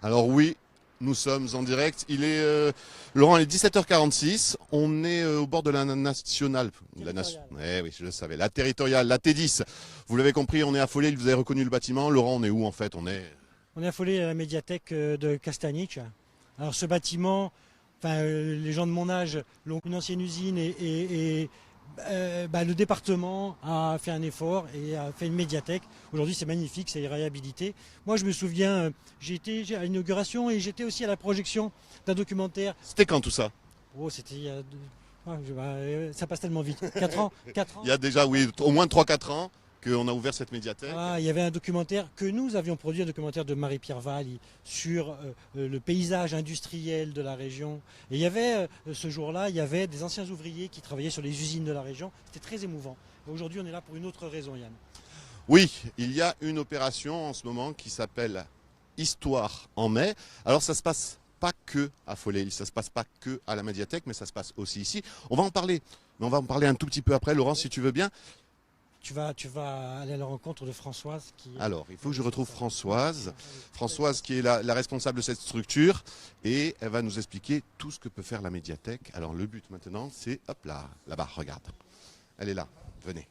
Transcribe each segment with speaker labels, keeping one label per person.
Speaker 1: Alors oui, nous sommes en direct. Laurent, il est 17h46. On est au bord de la nationale. Oui, je le savais. La territoriale, la T10. Vous l'avez compris, on est affolé. Vous avez reconnu le bâtiment. Laurent, on est où en fait?
Speaker 2: On est affolé à la médiathèque de Castanic. Alors ce bâtiment, les gens de mon âge l'ont une ancienne usine le département a fait un effort et a fait une médiathèque. Aujourd'hui c'est magnifique, c'est réhabilité. Moi je me souviens, j'ai été à l'inauguration et j'étais aussi à la projection d'un documentaire.
Speaker 1: C'était quand tout ça?
Speaker 2: Oh, c'était il y a ça passe tellement vite. 4 ans, 4 ans.
Speaker 1: Il y a déjà, oui, au moins 3-4 ans qu'on a ouvert cette médiathèque.
Speaker 2: Ah, il y avait un documentaire que nous avions produit, un documentaire de Marie-Pierre Valli sur le paysage industriel de la région. Et il y avait, ce jour-là, il y avait des anciens ouvriers qui travaillaient sur les usines de la région. C'était très émouvant. Aujourd'hui, on est là pour une autre raison, Yann.
Speaker 1: Oui, il y a une opération en ce moment qui s'appelle Histoire en mai. Alors ça se passe pas que à Foley, ça se passe pas que à la médiathèque, mais ça se passe aussi ici. On va en parler, mais on va en parler un tout petit peu après, Laurent, si tu veux bien.
Speaker 2: Tu vas aller à la rencontre de Françoise.
Speaker 1: Alors, il faut que je retrouve Françoise. Françoise qui est la responsable de cette structure et elle va nous expliquer tout ce que peut faire la médiathèque. Alors, le but maintenant, c'est, hop là, là-bas, regarde. Elle est là, venez.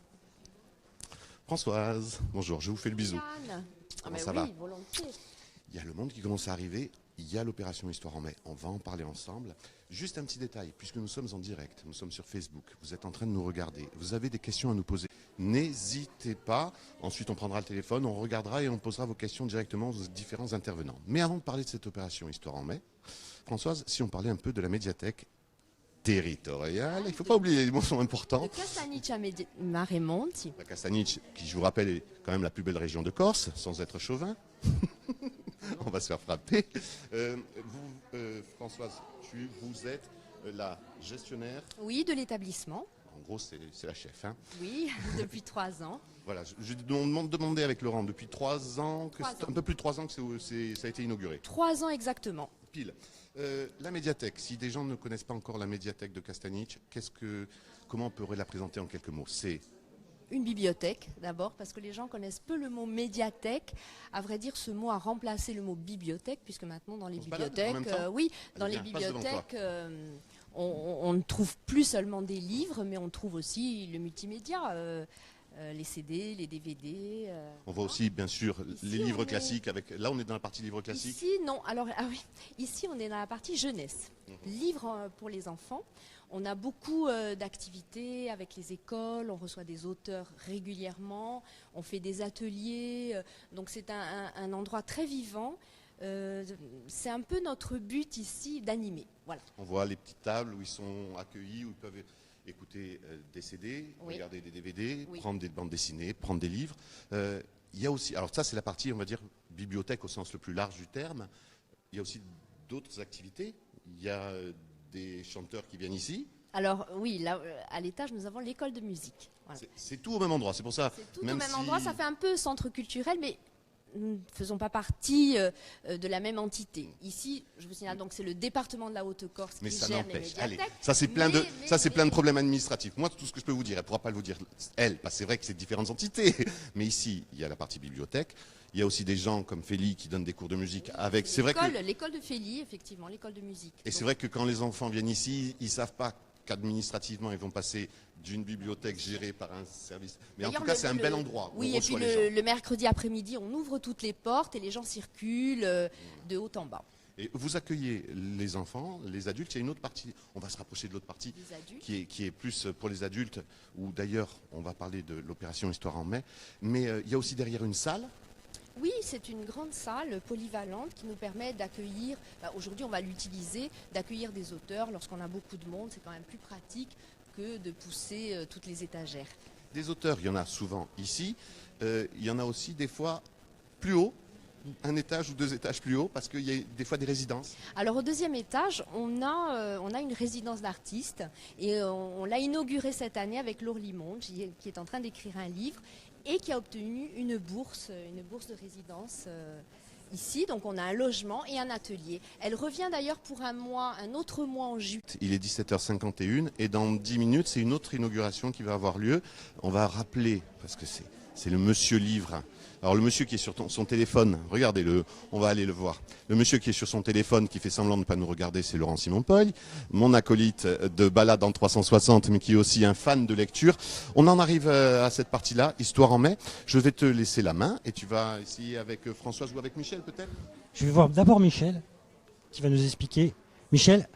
Speaker 1: Françoise, bonjour, je vous fais le bisou.
Speaker 3: Yann.
Speaker 1: Comment ça va?
Speaker 3: Volontiers.
Speaker 1: Il y a le monde qui commence à arriver. Il y a l'opération Histoire en mai. On va en parler ensemble. Juste un petit détail, puisque nous sommes en direct, nous sommes sur Facebook, vous êtes en train de nous regarder, vous avez des questions à nous poser. N'hésitez pas. Ensuite, on prendra le téléphone, on regardera et on posera vos questions directement aux différents intervenants. Mais avant de parler de cette opération Histoire en mai, Françoise, si on parlait un peu de la médiathèque territoriale, il ne faut pas oublier, les mots sont importants.
Speaker 3: De Castanic à Maremonti.
Speaker 1: La Castanic, qui je vous rappelle est quand même la plus belle région de Corse, sans être chauvin. On va se faire frapper. Françoise, vous êtes la gestionnaire.
Speaker 3: Oui, de l'établissement.
Speaker 1: En gros, c'est la chef. Hein.
Speaker 3: Oui, depuis 3 ans.
Speaker 1: Voilà, je demandais avec Laurent, depuis 3 ans, un peu plus de 3 ans que ça a été inauguré.
Speaker 3: 3 ans exactement.
Speaker 1: Pile. La médiathèque, si des gens ne connaissent pas encore la médiathèque de Castanic, comment on pourrait la présenter en quelques mots? C'est
Speaker 3: une bibliothèque d'abord, parce que les gens connaissent peu le mot médiathèque. À vrai dire, ce mot a remplacé le mot bibliothèque, puisque maintenant dans les bibliothèques, on ne trouve plus seulement des livres, mais on trouve aussi le multimédia. Les CD, les DVD.
Speaker 1: On voit aussi, bien sûr, les livres classiques. Là, on est dans la partie livres classiques.
Speaker 3: Ici, non. Alors, ici, on est dans la partie jeunesse. Livres pour les enfants. On a beaucoup d'activités avec les écoles. On reçoit des auteurs régulièrement. On fait des ateliers. Donc, c'est un endroit très vivant. C'est un peu notre but ici d'animer. Voilà.
Speaker 1: On voit les petites tables où ils sont accueillis, où ils peuvent écouter des CD, regarder des DVD, prendre des bandes dessinées, prendre des livres. Il y a aussi, alors ça c'est la partie, on va dire, bibliothèque au sens le plus large du terme. Il y a aussi d'autres activités. Il y a des chanteurs qui viennent ici.
Speaker 3: Alors oui, là, à l'étage, nous avons l'école de musique. Voilà.
Speaker 1: C'est tout au même endroit, c'est pour ça.
Speaker 3: C'est tout au même endroit, ça fait un peu centre culturel, mais nous ne faisons pas partie de la même entité. Ici, je vous signale, donc c'est le département de la Haute-Corse qui gère les médiathèques.
Speaker 1: Allez, ça c'est plein de problèmes administratifs. Moi, tout ce que je peux vous dire, elle ne pourra pas vous dire, parce que c'est vrai que c'est différentes entités. Mais ici, il y a la partie bibliothèque. Il y a aussi des gens comme Félie qui donnent des cours de musique.
Speaker 3: L'école de Félie, effectivement, l'école de musique.
Speaker 1: Et c'est vrai que quand les enfants viennent ici, ils ne savent pas qu'administrativement, ils vont passer d'une bibliothèque gérée par un service. Mais en tout cas, c'est un bel endroit.
Speaker 3: Oui, et puis le mercredi après-midi, on ouvre toutes les portes et les gens circulent de haut en bas.
Speaker 1: Et vous accueillez les enfants, les adultes. Il y a une autre partie, on va se rapprocher de l'autre partie, qui est plus pour les adultes, où d'ailleurs, on va parler de l'opération Histoire en mai. Mais il y a aussi derrière une salle.
Speaker 3: Oui, c'est une grande salle polyvalente qui nous permet d'accueillir, aujourd'hui on va l'utiliser, d'accueillir des auteurs. Lorsqu'on a beaucoup de monde, c'est quand même plus pratique que de pousser toutes les étagères.
Speaker 1: Des auteurs, il y en a souvent ici. Il y en a aussi des fois plus haut, un étage ou 2 étages plus haut, parce qu'il y a des fois des résidences.
Speaker 3: Alors au 2e étage, on a une résidence d'artistes et on l'a inaugurée cette année avec Laure Limonde, qui est en train d'écrire un livre et qui a obtenu une bourse de résidence ici. Donc on a un logement et un atelier. Elle revient d'ailleurs pour un autre mois en juillet.
Speaker 1: Il est 17h51 et dans 10 minutes, c'est une autre inauguration qui va avoir lieu. On va rappeler, parce que c'est le monsieur livre. Alors le monsieur qui est sur son téléphone, regardez-le, on va aller le voir. Le monsieur qui est sur son téléphone, qui fait semblant de ne pas nous regarder, c'est Laurent Simon-Paul, mon acolyte de balade en 360, mais qui est aussi un fan de lecture. On en arrive à cette partie-là, Histoire en mai. Je vais te laisser la main et tu vas essayer avec Françoise ou avec Michel peut-être.
Speaker 2: Je vais voir d'abord Michel, qui va nous expliquer. Michel,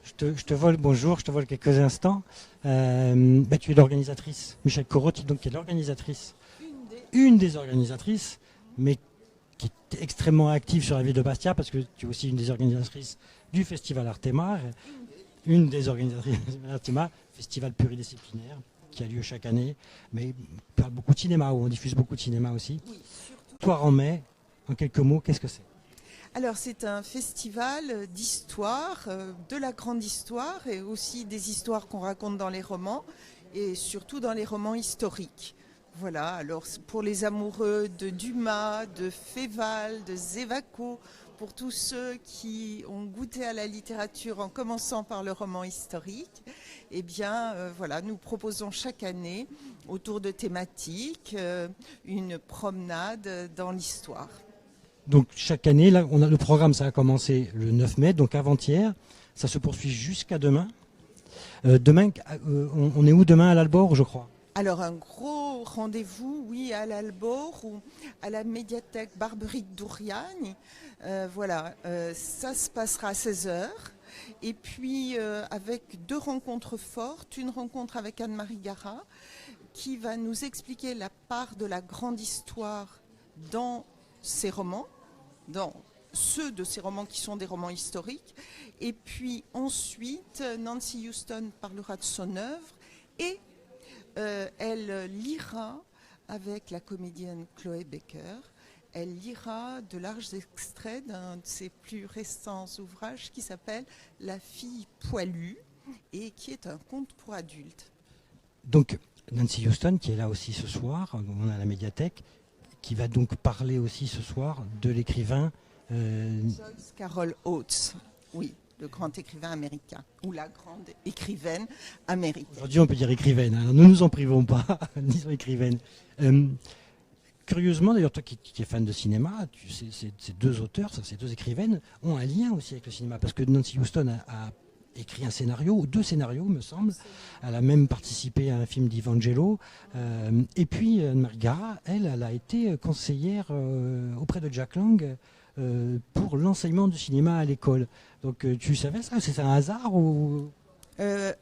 Speaker 2: je te vole, bonjour, je te vole quelques instants. Tu es l'organisatrice, Michel Corot, donc qui est l'organisatrice. Une des organisatrices, mais qui est extrêmement active sur la ville de Bastia, parce que tu es aussi une des organisatrices du Festival Artema, une des organisatrices du Artema, festival pluridisciplinaire, qui a lieu chaque année, mais on parle beaucoup de cinéma, où on diffuse beaucoup de cinéma aussi.
Speaker 4: Oui, surtout.
Speaker 2: Histoire en mai, en quelques mots, qu'est-ce que c'est?
Speaker 4: Alors c'est un festival d'histoire, de la grande histoire, et aussi des histoires qu'on raconte dans les romans, et surtout dans les romans historiques. Voilà, alors pour les amoureux de Dumas, de Féval, de Zévaco, pour tous ceux qui ont goûté à la littérature en commençant par le roman historique, eh bien voilà, nous proposons chaque année, autour de thématiques, une promenade dans l'histoire.
Speaker 2: Donc chaque année, là, on a le programme, ça a commencé le 9 mai, donc avant-hier, ça se poursuit jusqu'à demain. Demain, on est où demain à l'Albor, je crois?
Speaker 4: Alors un gros rendez-vous, oui, à l'Albor ou à la médiathèque Barberic d'Ouriagne. Voilà, ça se passera à 16h. Et puis avec deux rencontres fortes, une rencontre avec Anne-Marie Gara qui va nous expliquer la part de la grande histoire dans ses romans, dans ceux de ces romans qui sont des romans historiques. Et puis ensuite, Nancy Houston parlera de son œuvre et elle lira avec la comédienne Chloé Becker, elle lira de larges extraits d'un de ses plus récents ouvrages qui s'appelle La fille poilue et qui est un conte pour adultes.
Speaker 2: Donc Nancy Houston qui est là aussi ce soir, on a la médiathèque, qui va donc parler aussi ce soir de l'écrivain
Speaker 4: Joyce Carol Oates, oui, le grand écrivain américain, ou la grande écrivaine américaine.
Speaker 2: Aujourd'hui on peut dire écrivaine, alors ne nous en privons pas, disons écrivaine. Curieusement d'ailleurs, toi qui es fan de cinéma, ces deux auteurs, ces deux écrivaines ont un lien aussi avec le cinéma, parce que Nancy Houston a écrit un scénario, ou deux scénarios me semble, elle a même participé à un film d'Ivangelo, et puis Anne-Marie Gara, elle a été conseillère auprès de Jack Lang pour l'enseignement du cinéma à l'école. Donc tu savais ça? C'est un hasard ou...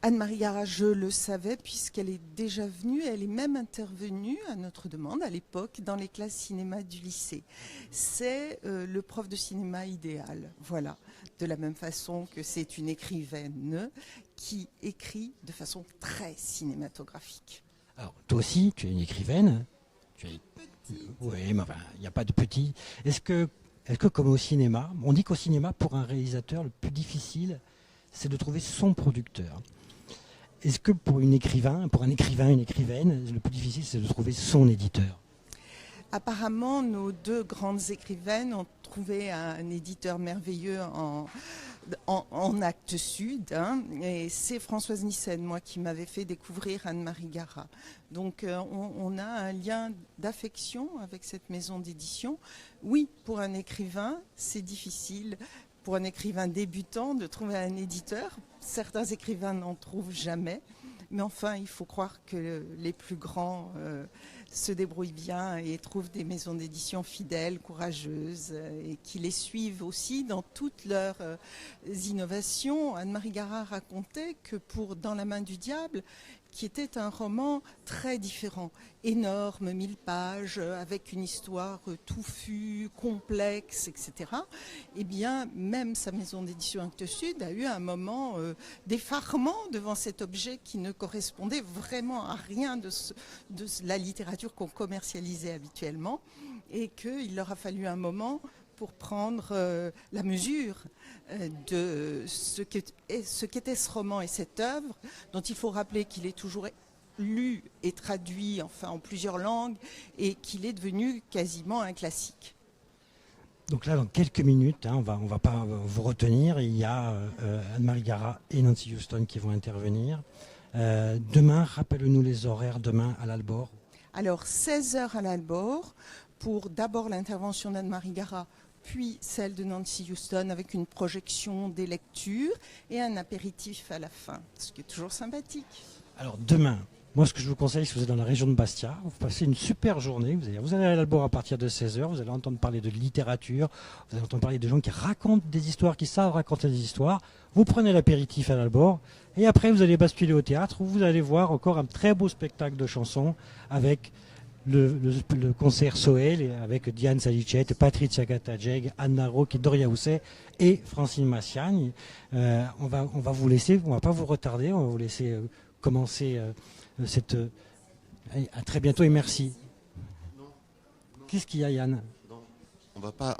Speaker 4: Anne-Marie Gara, je le savais puisqu'elle est déjà venue, elle est même intervenue à notre demande à l'époque dans les classes cinéma du lycée. C'est le prof de cinéma idéal, voilà. De la même façon que c'est une écrivaine qui écrit de façon très cinématographique.
Speaker 2: Alors toi aussi, tu es une écrivaine. Oui, mais enfin, il n'y a pas de petit. Est-ce que comme au cinéma, on dit qu'au cinéma, pour un réalisateur, le plus difficile, c'est de trouver son producteur. Est-ce que pour un écrivain, une écrivaine, le plus difficile, c'est de trouver son éditeur?
Speaker 4: Apparemment, nos deux grandes écrivaines ont trouvé un éditeur merveilleux en Actes Sud. Hein, et c'est Françoise Nyssen, moi, qui m'avait fait découvrir Anne-Marie Gara. Donc, on a un lien d'affection avec cette maison d'édition. Oui, pour un écrivain, c'est difficile. Pour un écrivain débutant, de trouver un éditeur. Certains écrivains n'en trouvent jamais. Mais enfin, il faut croire que les plus grands se débrouillent bien et trouvent des maisons d'édition fidèles, courageuses et qui les suivent aussi dans toutes leurs innovations. Anne-Marie Gara racontait que pour Dans la main du diable, qui était un roman très différent, énorme, 1000 pages, avec une histoire touffue, complexe, etc. Eh bien, même sa maison d'édition Actes Sud a eu un moment d'effarement devant cet objet qui ne correspondait vraiment à rien de la littérature qu'on commercialisait habituellement, et qu'il leur a fallu un moment pour prendre la mesure de ce qu'était ce roman et cette œuvre, dont il faut rappeler qu'il est toujours lu et traduit enfin en plusieurs langues et qu'il est devenu quasiment un classique.
Speaker 2: Donc là, dans quelques minutes, on va pas vous retenir, il y a Anne-Marie Gara et Nancy Houston qui vont intervenir. Demain, rappelle-nous les horaires, demain à l'Albor.
Speaker 4: Alors 16h à l'Albor pour d'abord l'intervention d'Anne-Marie Gara, puis celle de Nancy Houston avec une projection des lectures et un apéritif à la fin, ce qui est toujours sympathique.
Speaker 2: Alors demain, moi ce que je vous conseille, si vous êtes dans la région de Bastia, vous passez une super journée, vous allez à l'Albor à partir de 16h, vous allez entendre parler de littérature, vous allez entendre parler de gens qui racontent des histoires, qui savent raconter des histoires, vous prenez l'apéritif à l'Albor, et après vous allez basculer au théâtre où vous allez voir encore un très beau spectacle de chansons avec le concert Soel avec Diane Salicette, Patricia Gatajeg, Anna Roque, Doria Housset et Francine Massiagne. On va vous laisser, on va pas vous retarder, on va vous laisser commencer cette... à très bientôt et merci. Qu'est-ce qu'il y a, Yann ?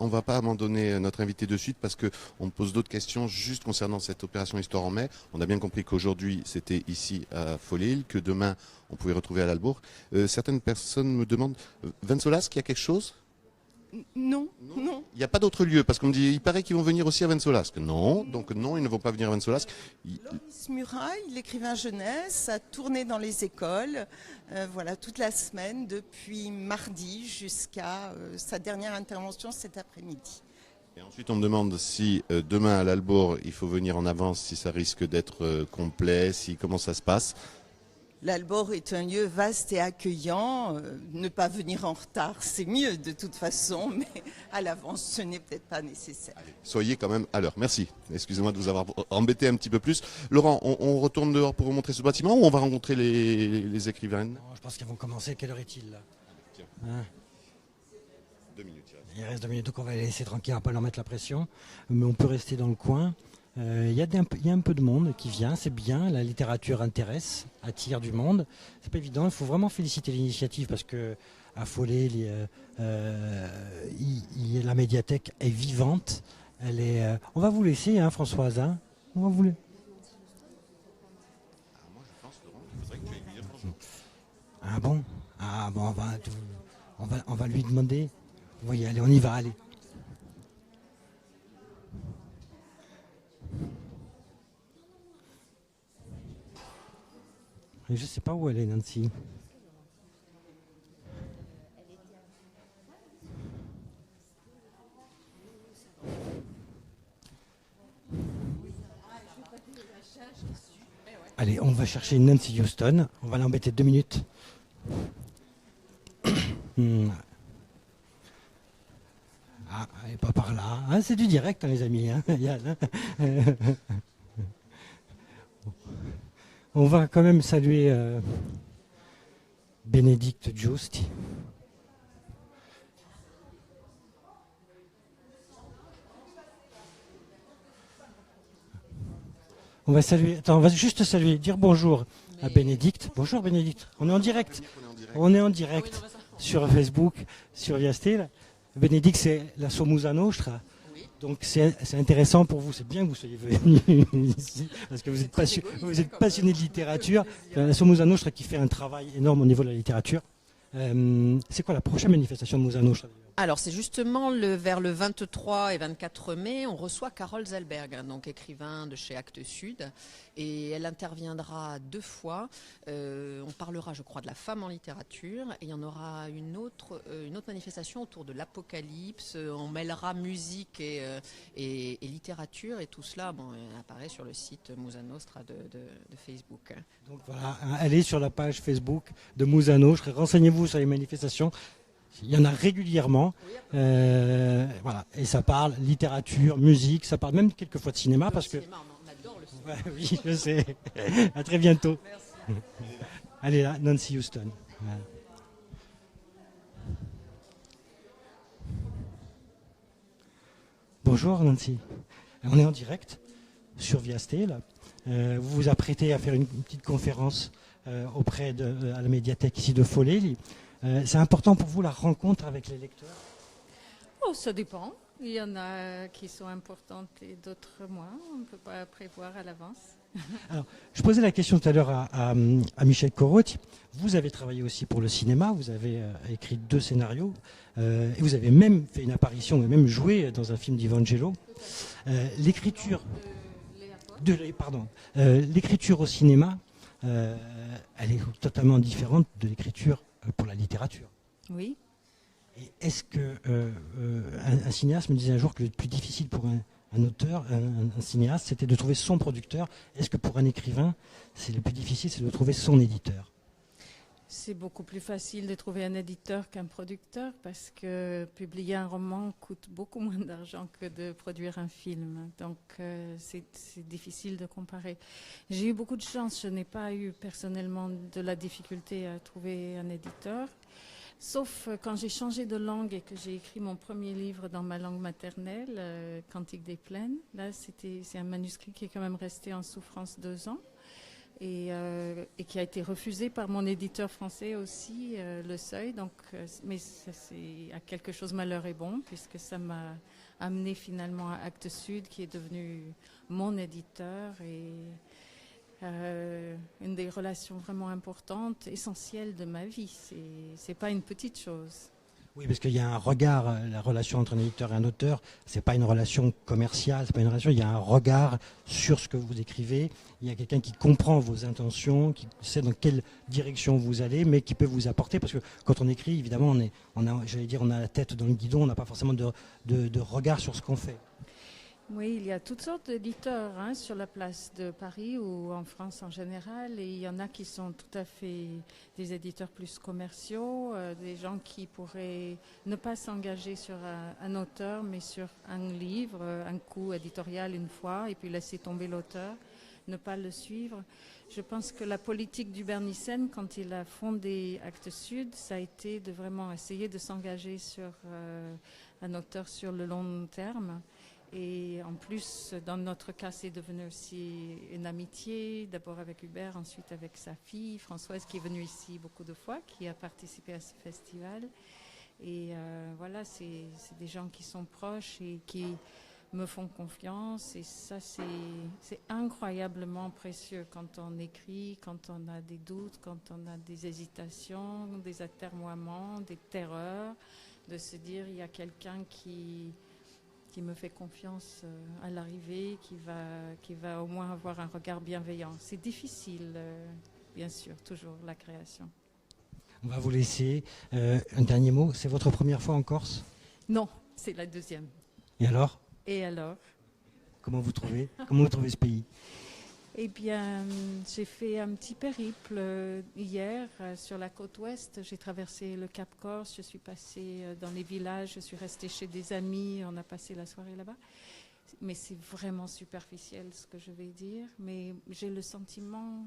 Speaker 1: On va pas abandonner notre invité de suite parce qu'on me pose d'autres questions juste concernant cette opération Histoire en mai. On a bien compris qu'aujourd'hui c'était ici à Folly, que demain on pouvait retrouver à l'Albourg. Certaines personnes me demandent, Vensolas, qu'il y a quelque chose ?
Speaker 4: Non.
Speaker 1: Il n'y a pas d'autre lieu parce qu'on me dit, il paraît qu'ils vont venir aussi à Vensolas. Non, donc non, ils ne vont pas venir à Vensolas.
Speaker 4: Loris Murail, l'écrivain jeunesse, a tourné dans les écoles voilà, toute la semaine, depuis mardi jusqu'à sa dernière intervention cet après-midi.
Speaker 1: Et ensuite, on me demande si demain à l'Albourg, il faut venir en avance, si ça risque d'être complet, comment ça se passe.
Speaker 4: L'Albourg est un lieu vaste et accueillant. Ne pas venir en retard, c'est mieux de toute façon, mais à l'avance, ce n'est peut-être pas nécessaire.
Speaker 1: Allez, soyez quand même à l'heure. Merci. Excusez-moi de vous avoir embêté un petit peu plus. Laurent, on retourne dehors pour vous montrer ce bâtiment ou on va rencontrer les écrivaines ?
Speaker 2: Non, je pense qu'ils vont commencer. Quelle heure est-il là ?
Speaker 1: Tiens.
Speaker 2: Hein ?
Speaker 1: 2 minutes.
Speaker 2: Il reste 2 minutes, donc on va les laisser tranquilles, on va pas leur mettre la pression. Mais on peut rester dans le coin. Il y a un peu de monde qui vient, c'est bien, la littérature intéresse, attire du monde. C'est pas évident, il faut vraiment féliciter l'initiative parce que à Folly, la médiathèque est vivante. On va vous laisser, hein, Françoise. Hein, on va vous laisser.
Speaker 1: Moi, je pense, Laurent, il faudrait que tu ailles lui dire bonjour.
Speaker 2: Ah bon ? Ah bon, on va lui demander. Oui, allez, on y va, allez. Je ne sais pas où elle est, Nancy. Allez, on va chercher Nancy Houston. On va l'embêter 2 minutes. Ah, elle n'est pas par là. Ah, c'est du direct, hein, les amis. Hein, Yann, hein. On va quand même saluer Bénédicte Giusti. On va saluer. Attends, on va juste saluer, dire bonjour à Bénédicte. Bonjour Bénédicte. On est en direct. On est en direct sur Facebook, sur Viastel. Bénédicte, c'est la Somusa Nostra. Donc c'est intéressant pour vous, c'est bien que vous soyez venus ici, parce que vous êtes passionné de littérature. La Somusa Nostra qui fait un travail énorme au niveau de la littérature. C'est quoi la prochaine manifestation de Musa Nostra ?
Speaker 5: Alors c'est justement vers le 23 et 24 mai, on reçoit Carole Zellberg, donc écrivain de chez Actes Sud, et elle interviendra 2 fois. On parlera, je crois, de la femme en littérature, et il y en aura une autre manifestation autour de l'apocalypse. On mêlera musique et littérature, et tout cela apparaît sur le site Musa Nostra de Facebook.
Speaker 2: Donc voilà, allez sur la page Facebook de Musa Nostra, renseignez-vous sur les manifestations. Il y en a régulièrement, voilà, et ça parle littérature, musique, ça parle même quelquefois de cinéma parce que.
Speaker 5: Cinéma, on adore le cinéma.
Speaker 2: Ouais, oui, je sais. À très bientôt.
Speaker 5: Merci.
Speaker 2: Allez là, Nancy Houston. Voilà. Bonjour Nancy. On est en direct sur Viastel. Vous vous apprêtez à faire une petite conférence auprès à la médiathèque ici de Folly. C'est important pour vous la rencontre avec les lecteurs ?
Speaker 6: Oh, ça dépend. Il y en a qui sont importantes et d'autres moins. On ne peut pas prévoir à l'avance.
Speaker 2: Alors, je posais la question tout à l'heure à Michel Corotti. Vous avez travaillé aussi pour le cinéma. Vous avez écrit 2 scénarios. Et vous avez même fait une apparition, vous avez même joué dans un film d'Ivangelo. L'écriture l'écriture au cinéma, elle est totalement différente de l'écriture pour la littérature.
Speaker 6: Oui.
Speaker 2: Et est-ce que un cinéaste me disait un jour que le plus difficile pour un auteur, un cinéaste, c'était de trouver son producteur. Est-ce que pour un écrivain, c'est le plus difficile, c'est de trouver son éditeur?
Speaker 6: C'est beaucoup plus facile de trouver un éditeur qu'un producteur parce que publier un roman coûte beaucoup moins d'argent que de produire un film. Donc c'est difficile de comparer. J'ai eu beaucoup de chance. Je n'ai pas eu personnellement de la difficulté à trouver un éditeur. Sauf quand j'ai changé de langue et que j'ai écrit mon premier livre dans ma langue maternelle, Cantique des plaines. Là, c'est un manuscrit qui est quand même resté en souffrance 2 ans. Et qui a été refusé par mon éditeur français aussi, Le Seuil. Donc, mais ça, c'est à quelque chose malheur et bon, puisque ça m'a amené finalement à Actes Sud, qui est devenu mon éditeur et une des relations vraiment importantes, essentielles de ma vie. C'est pas une petite chose.
Speaker 2: Oui, parce qu'il y a un regard, la relation entre un éditeur et un auteur, c'est pas une relation commerciale, c'est pas une relation, il y a un regard sur ce que vous écrivez, il y a quelqu'un qui comprend vos intentions, qui sait dans quelle direction vous allez, mais qui peut vous apporter, parce que quand on écrit, évidemment, on a la tête dans le guidon, on n'a pas forcément de regard sur ce qu'on fait.
Speaker 6: Oui, il y a toutes sortes d'éditeurs sur la place de Paris ou en France en général. Et il y en a qui sont tout à fait des éditeurs plus commerciaux, des gens qui pourraient ne pas s'engager sur un auteur, mais sur un livre, un coup éditorial une fois, et puis laisser tomber l'auteur, ne pas le suivre. Je pense que la politique d'Hubert Nyssen, quand il a fondé Actes Sud, ça a été de vraiment essayer de s'engager sur un auteur sur le long terme. Et en plus, dans notre cas, c'est devenu aussi une amitié, d'abord avec Hubert, ensuite avec sa fille, Françoise, qui est venue ici beaucoup de fois, qui a participé à ce festival. Et voilà, c'est des gens qui sont proches et qui me font confiance. Et ça, c'est incroyablement précieux quand on écrit, quand on a des doutes, quand on a des hésitations, des atermoiements, des terreurs, de se dire, il y a quelqu'un qui me fait confiance à l'arrivée, qui va au moins avoir un regard bienveillant. C'est difficile, bien sûr, toujours, la création.
Speaker 2: On va vous laisser. Un dernier mot, c'est votre première fois en Corse?
Speaker 6: Non, c'est la deuxième.
Speaker 2: Et alors?
Speaker 6: Et alors?
Speaker 2: Comment vous trouvez ce pays?
Speaker 6: Eh bien, j'ai fait un petit périple hier sur la côte ouest. J'ai traversé le Cap Corse, je suis passée dans les villages, je suis restée chez des amis, on a passé la soirée là-bas. Mais c'est vraiment superficiel ce que je vais dire. Mais j'ai le sentiment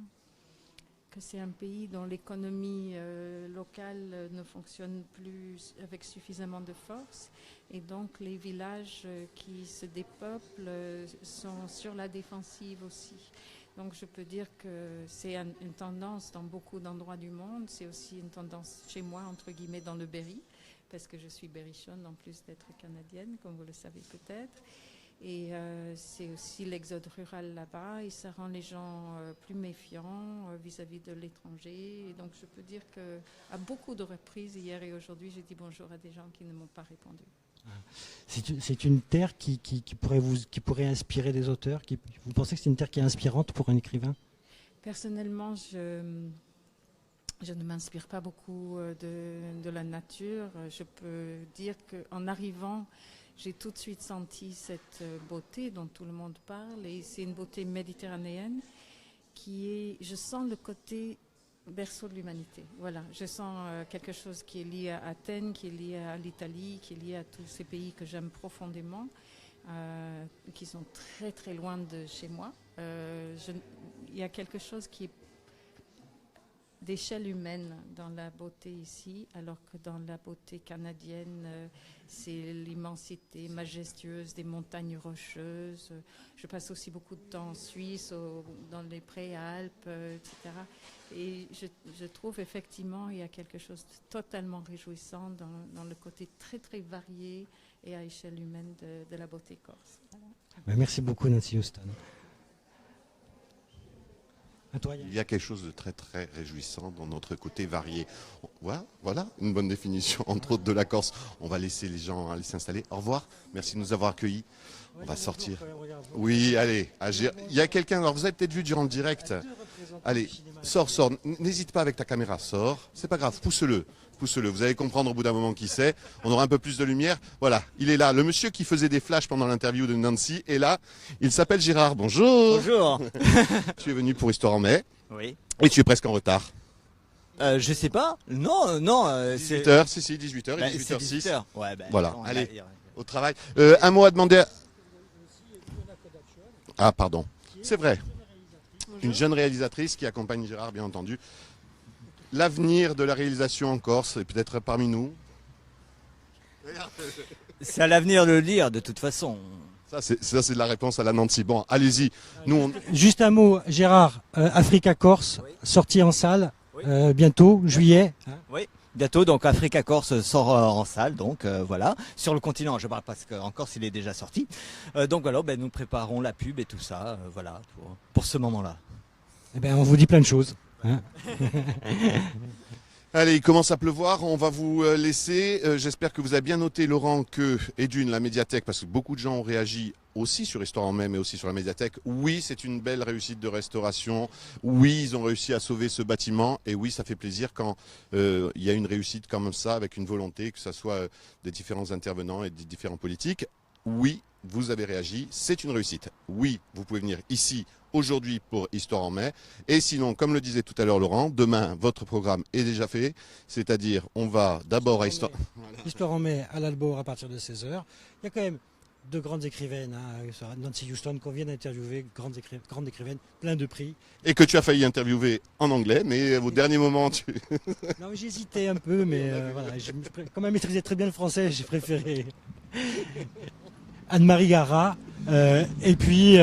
Speaker 6: que c'est un pays dont l'économie locale ne fonctionne plus avec suffisamment de force. Et donc les villages qui se dépeuplent sont sur la défensive aussi. Donc je peux dire que c'est une tendance dans beaucoup d'endroits du monde. C'est aussi une tendance chez moi, entre guillemets, dans le Berry, parce que je suis berrichonne en plus d'être canadienne, comme vous le savez peut-être. Et c'est aussi l'exode rural là-bas, et ça rend les gens plus méfiants vis-à-vis de l'étranger. Et donc je peux dire qu'à beaucoup de reprises, hier et aujourd'hui, j'ai dit bonjour à des gens qui ne m'ont pas répondu.
Speaker 2: C'est une terre qui pourrait inspirer des auteurs. Vous pensez que c'est une terre qui est inspirante pour un écrivain?
Speaker 6: Personnellement, je ne m'inspire pas beaucoup de la nature. Je peux dire qu'en arrivant, j'ai tout de suite senti cette beauté dont tout le monde parle. Et c'est une beauté méditerranéenne je sens le côté berceau de l'humanité. Voilà, je sens quelque chose qui est lié à Athènes, qui est lié à l'Italie, qui est lié à tous ces pays que j'aime profondément, qui sont très très loin de chez moi. Il y a quelque chose qui est d'échelle humaine dans la beauté ici, alors que dans la beauté canadienne, c'est l'immensité majestueuse des montagnes rocheuses. Je passe aussi beaucoup de temps en Suisse, dans les préalpes, etc. Et je trouve effectivement il y a quelque chose de totalement réjouissant dans le côté très très varié et à échelle humaine de la beauté corse.
Speaker 2: Voilà. Merci beaucoup Nancy Houston.
Speaker 1: Il y a quelque chose de très très réjouissant dans notre côté varié. Voilà une bonne définition, entre autres, de la Corse. On va laisser les gens aller s'installer. Au revoir, merci de nous avoir accueillis. On va sortir. Oui, allez. Il y a quelqu'un, alors vous avez peut-être vu durant le direct. Allez, sors. N'hésite pas avec ta caméra, sors. C'est pas grave, pousse-le. Vous allez comprendre au bout d'un moment qui c'est. On aura un peu plus de lumière. Voilà, il est là. Le monsieur qui faisait des flashs pendant l'interview de Nancy est là. Il s'appelle Gérard. Bonjour.
Speaker 7: Bonjour.
Speaker 1: Tu es venu pour Histoire en mai.
Speaker 7: Oui.
Speaker 1: Et tu es presque en retard.
Speaker 7: Je sais pas. Non,
Speaker 1: 18h, si, 18h et 18h06.
Speaker 7: 18h. Ouais,
Speaker 1: voilà, allez, au travail. Un mot à demander Ah, pardon. C'est vrai. Une jeune réalisatrice qui accompagne Gérard, bien entendu. L'avenir de la réalisation en Corse est peut-être parmi nous.
Speaker 7: C'est à l'avenir de le dire, de toute façon.
Speaker 1: Ça, c'est de la réponse à la Nancy. Bon, allez-y.
Speaker 2: Juste un mot, Gérard. Africa Corse, sorti en salle bientôt, juillet.
Speaker 7: Oui. Bientôt, donc Africa Corse sort en salle, donc voilà. Sur le continent, je parle parce qu'en Corse, il est déjà sorti. Donc voilà, nous préparons la pub et tout ça, voilà, pour ce moment-là.
Speaker 2: Eh ben, on vous dit plein de choses.
Speaker 1: Allez, il commence à pleuvoir, on va vous laisser. J'espère que vous avez bien noté, Laurent, que, et d'une, la médiathèque, parce que beaucoup de gens ont réagi aussi sur Histoire en mai, mais aussi sur la médiathèque. Oui, c'est une belle réussite de restauration. Oui, ils ont réussi à sauver ce bâtiment. Et oui, ça fait plaisir quand il y a une réussite comme ça, avec une volonté, que ce soit des différents intervenants et des différents politiques. Oui, vous avez réagi, c'est une réussite. Oui, vous pouvez venir ici aujourd'hui pour Histoire en mai. Et sinon, comme le disait tout à l'heure Laurent, demain, votre programme est déjà fait. C'est-à-dire, on va d'abord à Histoire...
Speaker 2: Histoire en mai à l'Albor à partir de 16h. Il y a quand même deux grandes écrivaines, Nancy Houston qu'on vient d'interviewer, grande écrivaine, plein de prix.
Speaker 1: Et que tu as failli interviewer en anglais, mais au dernier moment,
Speaker 2: Non, mais j'hésitais un peu, mais voilà, comme elle maîtrisait très bien le français, j'ai préféré Anne-Marie Gara. Et puis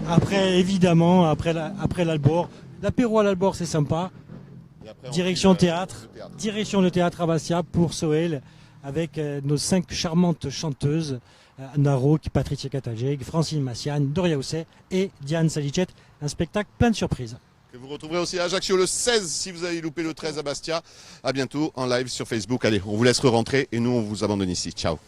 Speaker 2: après, évidemment, après l'Albor, l'apéro à l'Albor, c'est sympa. Direction le théâtre à Bastia pour Soel, avec nos 5 charmantes chanteuses, Anna Roque, Patricia Katajeg, Francine Massiane, Doria Housset et Diane Salicet. Un spectacle plein de surprises.
Speaker 1: Que vous retrouverez aussi à Ajaccio le 16 si vous avez loupé le 13 à Bastia. À bientôt en live sur Facebook. Allez, on vous laisse rentrer et nous on vous abandonne ici. Ciao.